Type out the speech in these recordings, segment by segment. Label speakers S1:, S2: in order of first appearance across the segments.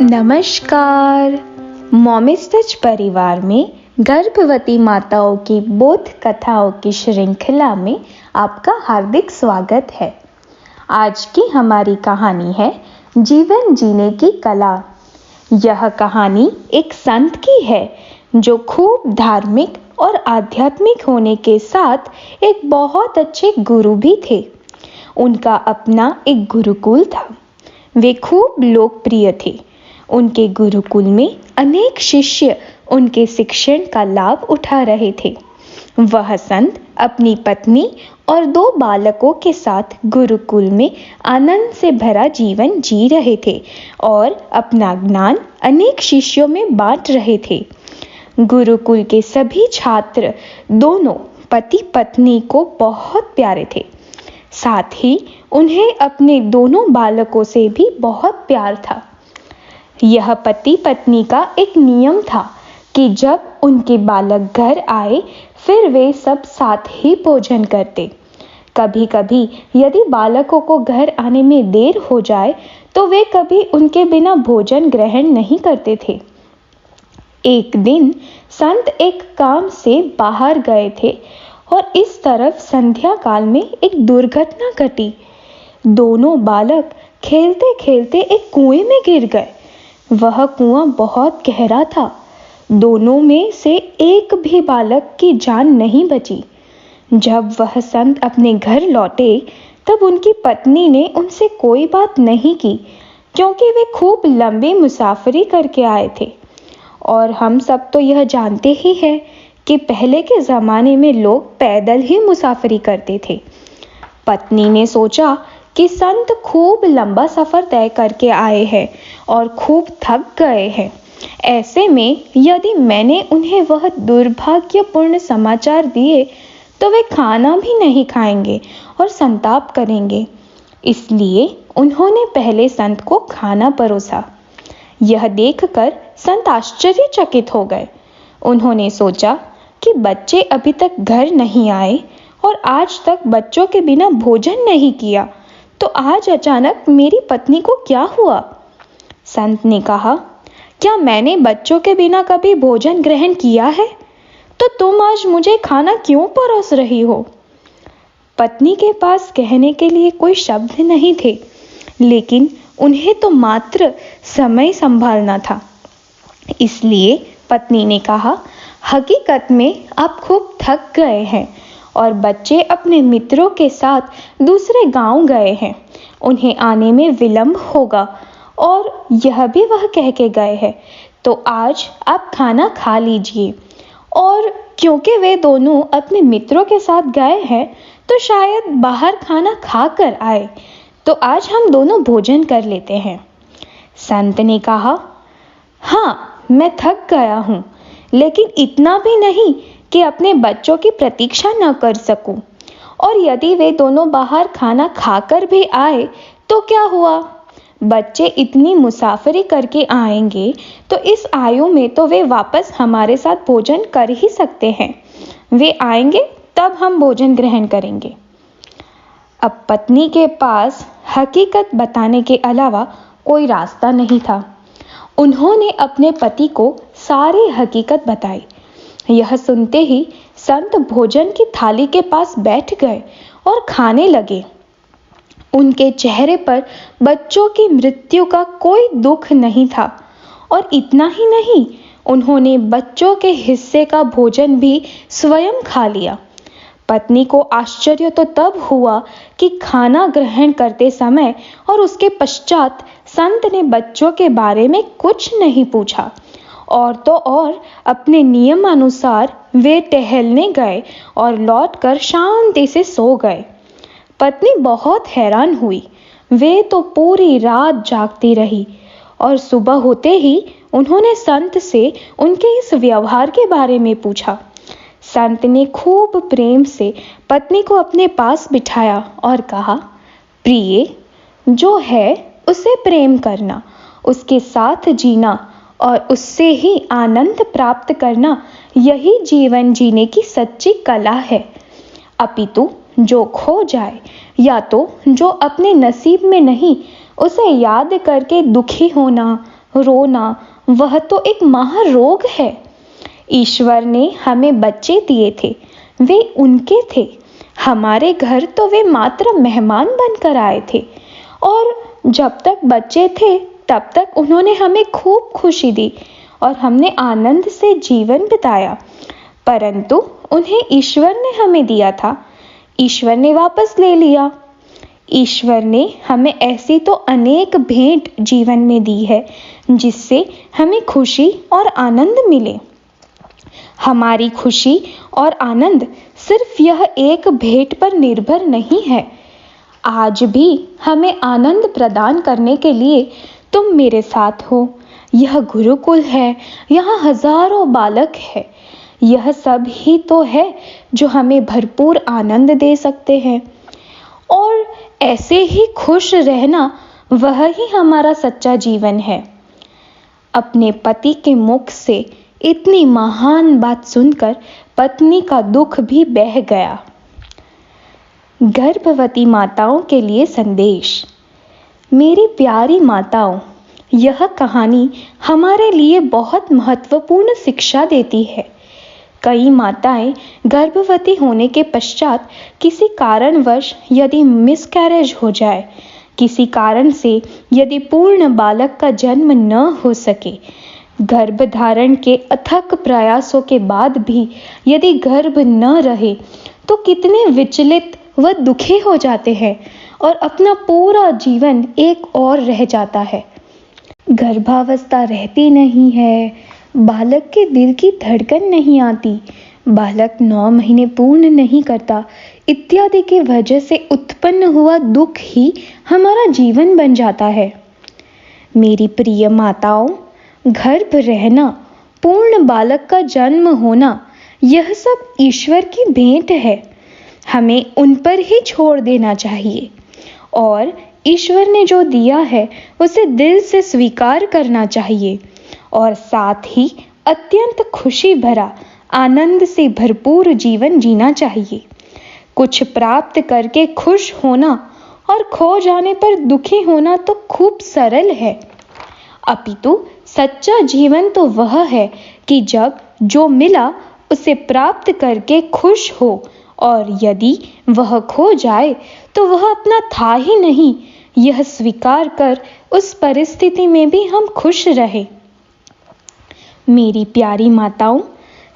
S1: नमस्कार। मॉमिस टच परिवार में गर्भवती माताओं की बोध कथाओं की श्रृंखला में आपका हार्दिक स्वागत है। आज की हमारी कहानी है जीवन जीने की कला। यह कहानी एक संत की है जो खूब धार्मिक और आध्यात्मिक होने के साथ एक बहुत अच्छे गुरु भी थे। उनका अपना एक गुरुकुल था। वे खूब लोकप्रिय थे। उनके गुरुकुल में अनेक शिष्य उनके शिक्षण का लाभ उठा रहे थे। वह संत अपनी पत्नी और 2 बालकों के साथ गुरुकुल में आनंद से भरा जीवन जी रहे थे और अपना ज्ञान अनेक शिष्यों में बांट रहे थे। गुरुकुल के सभी छात्र दोनों पति पत्नी को बहुत प्यारे थे। साथ ही उन्हें अपने दोनों बालकों से भी बहुत प्यार था। यह पति पत्नी का एक नियम था कि जब उनके बालक घर आए फिर वे सब साथ ही भोजन करते। कभी-कभी यदि बालकों को घर आने में देर हो जाए तो वे कभी उनके बिना भोजन ग्रहण नहीं करते थे। एक दिन संत एक काम से बाहर गए थे और इस तरफ संध्या काल में एक दुर्घटना घटी। दोनों बालक खेलते-खेलते एक कुएं में गिर गए। वह कुआं बहुत गहरा था। दोनों में से एक भी बालक की जान नहीं बची। जब वह संत अपने घर लौटे तब उनकी पत्नी ने उनसे कोई बात नहीं की क्योंकि वे खूब लंबी मुसाफरी करके आए थे। और हम सब तो यह जानते ही हैं कि पहले के ज़माने में लोग पैदल ही मुसाफरी करते थे। पत्नी ने सोचा कि संत खूब लंबा सफ़र तय करके आए हैं और खूब थक गए हैं। ऐसे में यदि मैंने उन्हें वह दुर्भाग्यपूर्ण समाचार दिए तो वे खाना भी नहीं खाएंगे और संताप करेंगे। इसलिए उन्होंने पहले संत को खाना परोसा। यह देखकर संत आश्चर्यचकित हो गए। उन्होंने सोचा कि बच्चे अभी तक घर नहीं आए और आज तक बच्चों के बिना भोजन नहीं किया, तो आज अचानक मेरी पत्नी को क्या हुआ? संत ने कहा, क्या मैंने बच्चों के बिना कभी भोजन ग्रहण किया है? तो तुम आज मुझे खाना क्यों परोस रही हो? पत्नी के पास कहने के लिए कोई शब्द नहीं थे, लेकिन उन्हें तो मात्र समय संभालना था। इसलिए पत्नी ने कहा, हकीकत में आप खूब थक गए हैं और बच्चे अपने मित्रों के साथ दूसरे गांव गए हैं। उन्हें आने में विलंब होगा और यह भी वह कह के गए हैं, तो आज आप खाना खा लीजिए। और क्योंकि वे दोनों अपने मित्रों के साथ गए हैं तो शायद बाहर खाना खा कर आए, तो आज हम दोनों भोजन कर लेते हैं। संत ने कहा, हाँ, मैं थक गया हूँ, लेकिन इतना भी नहीं कि अपने बच्चों की प्रतीक्षा न कर सकूं। और यदि वे दोनों बाहर खाना खाकर भी आए तो क्या हुआ? बच्चे इतनी मुसाफरी करके आएंगे तो इस आयु में तो वे वापस हमारे साथ भोजन कर ही सकते हैं। वे आएंगे तब हम भोजन ग्रहण करेंगे। अब पत्नी के पास हकीकत बताने के अलावा कोई रास्ता नहीं था। उन्होंने अपने पति को सारी हकीकत बताई। यह सुनते ही संत भोजन की थाली के पास बैठ गए और खाने लगे। उनके चेहरे पर बच्चों की मृत्यु का कोई दुख नहीं था और इतना ही नहीं, उन्होंने बच्चों के हिस्से का भोजन भी स्वयं खा लिया। पत्नी को आश्चर्य तो तब हुआ कि खाना ग्रहण करते समय और उसके पश्चात संत ने बच्चों के बारे में कुछ नहीं पूछा। और तो और अपने नियमानुसार वे टहलने गए और लौटकर शांति से सो गए। पत्नी बहुत हैरान हुई। वे तो पूरी रात जागती रही और सुबह होते ही उन्होंने संत से उनके इस व्यवहार के बारे में पूछा। संत ने खूब प्रेम से पत्नी को अपने पास बिठाया और कहा, प्रिय, जो है उसे प्रेम करना, उसके साथ जीना और उससे ही आनंद प्राप्त करना, यही जीवन जीने की सच्ची कला है। अपितु जो खो जाए या तो जो अपने नसीब में नहीं, उसे याद करके दुखी होना, रोना वह तो एक महारोग है। ईश्वर ने हमें बच्चे दिए थे, वे उनके थे। हमारे घर तो वे मात्र मेहमान बनकर आए थे और जब तक बच्चे थे तब तक उन्होंने हमें खूब खुशी दी और हमने आनंद से जीवन बिताया। परंतु उन्हें ईश्वर ने हमें दिया था, ईश्वर ने वापस ले लिया। ईश्वर ने हमें ऐसी तो अनेक भेंट जीवन में दी है जिससे हमें खुशी और आनंद मिले। हमारी खुशी और आनंद सिर्फ यह एक भेंट पर निर्भर नहीं है। आज भी हमें आनंद प्रदान करने के लिए तुम मेरे साथ हो। यह गुरुकुल है, यहाँ हजारों बालक है। यह सब ही तो है जो हमें भरपूर आनंद दे सकते हैं और ऐसे ही खुश रहना वह ही हमारा सच्चा जीवन है। अपने पति के मुख से इतनी महान बात सुनकर पत्नी का दुख भी बह गया। गर्भवती माताओं के लिए संदेश। मेरी प्यारी माताओं, यह कहानी हमारे लिए बहुत महत्वपूर्ण शिक्षा देती है। कई माताएं गर्भवती होने के पश्चात किसी कारणवश यदि मिसकैरेज हो जाए, किसी कारण से यदि पूर्ण बालक का जन्म न हो सके, गर्भधारण के अथक प्रयासों के बाद भी यदि गर्भ न रहे, तो कितने विचलित व दुखी हो जाते हैं और अपना पूरा जीवन एक और रह जाता है। गर्भावस्था रहती नहीं है, बालक के दिल की धड़कन नहीं आती, बालक 9 महीने पूर्ण नहीं करता, इत्यादि की वजह से उत्पन्न हुआ दुख ही हमारा जीवन बन जाता है। मेरी प्रिय माताओं, गर्भ रहना, पूर्ण बालक का जन्म होना, यह सब ईश्वर की भेंट है। हमें उन पर ही छोड़ देना चाहिए और ईश्वर ने जो दिया है उसे दिल से स्वीकार करना चाहिए और साथ ही अत्यंत खुशी भरा, आनंद से भरपूर जीवन जीना चाहिए। कुछ प्राप्त करके खुश होना और खो जाने पर दुखी होना तो खूब सरल है, अपितु सच्चा जीवन तो वह है कि जब जो मिला उसे प्राप्त करके खुश हो और यदि वह खो जाए तो वह अपना था ही नहीं, यह स्वीकार कर उस परिस्थिति में भी हम खुश रहे। मेरी प्यारी माताओं,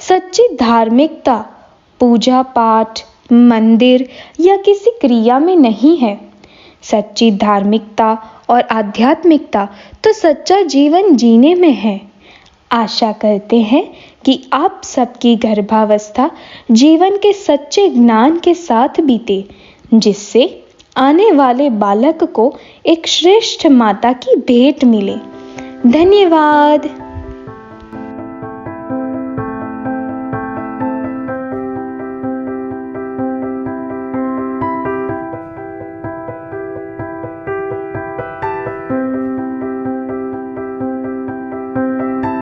S1: सच्ची धार्मिकता पूजा पाठ, मंदिर या किसी क्रिया में नहीं है। सच्ची धार्मिकता और आध्यात्मिकता तो सच्चा जीवन जीने में है। आशा करते हैं कि आप सबकी गर्भावस्था जीवन के सच्चे ज्ञान के साथ बीते, जिससे आने वाले बालक को एक श्रेष्ठ माता की भेंट मिले। धन्यवाद।